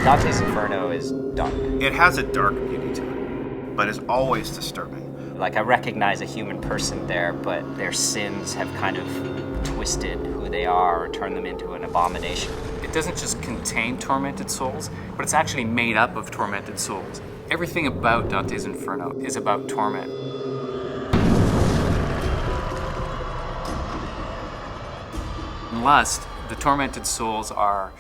Dante's Inferno is dark. It has a dark beauty to it, but is always disturbing. Like, I recognize a human person there, but their sins have kind of twisted who they are or turned them into an abomination. It doesn't just contain tormented souls, but it's actually made up of tormented souls. Everything about Dante's Inferno is about torment. In Lust, the tormented souls are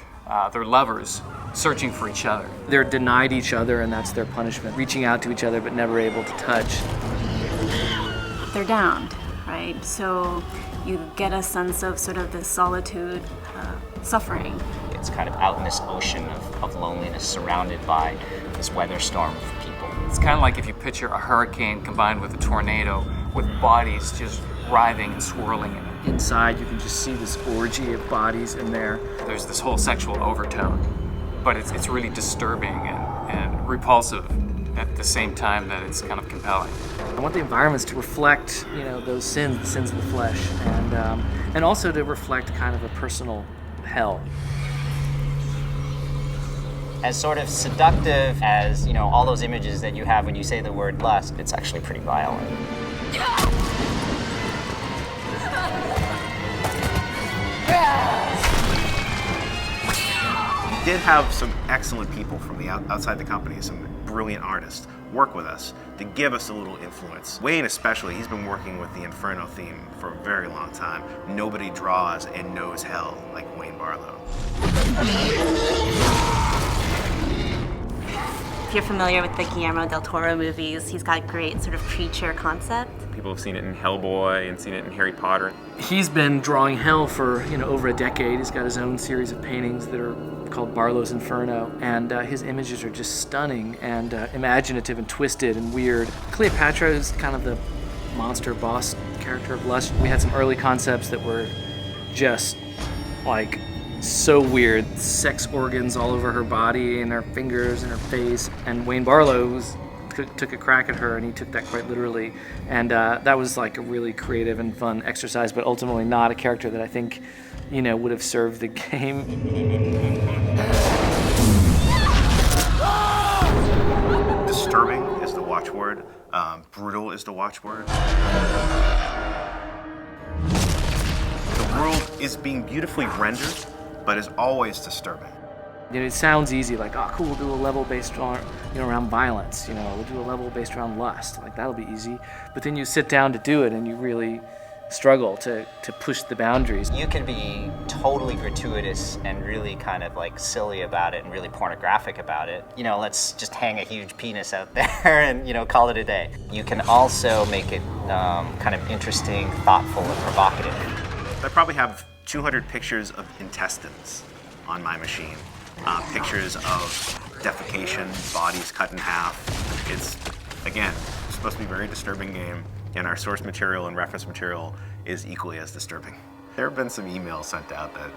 their lovers searching for each other. They're denied each other, and that's their punishment. Reaching out to each other, but never able to touch. They're downed, right? So you get a sense of sort of this solitude, suffering. It's kind of out in this ocean of loneliness, surrounded by this weather storm of people. It's kind of like if you picture a hurricane combined with a tornado, with bodies just writhing and swirling in it. Inside, you can just see this orgy of bodies in there. There's this whole sexual overtone, but it's really disturbing and repulsive at the same time that it's kind of compelling. I want the environments to reflect, those sins, the sins of the flesh, and also to reflect kind of a personal hell. As sort of seductive as, all those images that you have when you say the word lust, it's actually pretty violent. We did have some excellent people from the outside the company, some brilliant artists, work with us to give us a little influence. Wayne especially, he's been working with the Inferno theme for a very long time. Nobody draws and knows hell like Wayne Barlow. If you're familiar with the Guillermo del Toro movies, he's got great sort of creature concept. People have seen it in Hellboy and seen it in Harry Potter. He's been drawing hell for, over a decade. He's got his own series of paintings that are called Barlow's Inferno, and his images are just stunning and imaginative and twisted and weird. Cleopatra is kind of the monster boss character of Lust. We had some early concepts that were just like so weird. Sex organs all over her body and her fingers and her face. And Wayne Barlow took a crack at her, and he took that quite literally. And that was like a really creative and fun exercise, but ultimately not a character that I think, would have served the game. Disturbing is the watchword. Brutal is the watchword. The world is being beautifully rendered, but is always disturbing. It sounds easy, like, oh, cool, we'll do a level based on, around violence. We'll do a level based around lust. Like, that'll be easy. But then you sit down to do it, and you really struggle to push the boundaries. You can be totally gratuitous and really kind of like silly about it and really pornographic about it. Let's just hang a huge penis out there and, call it a day. You can also make it kind of interesting, thoughtful, and provocative. I probably have 200 pictures of intestines on my machine. Pictures of defecation, bodies cut in half. It's, again, supposed to be a very disturbing game, and our source material and reference material is equally as disturbing. There have been some emails sent out that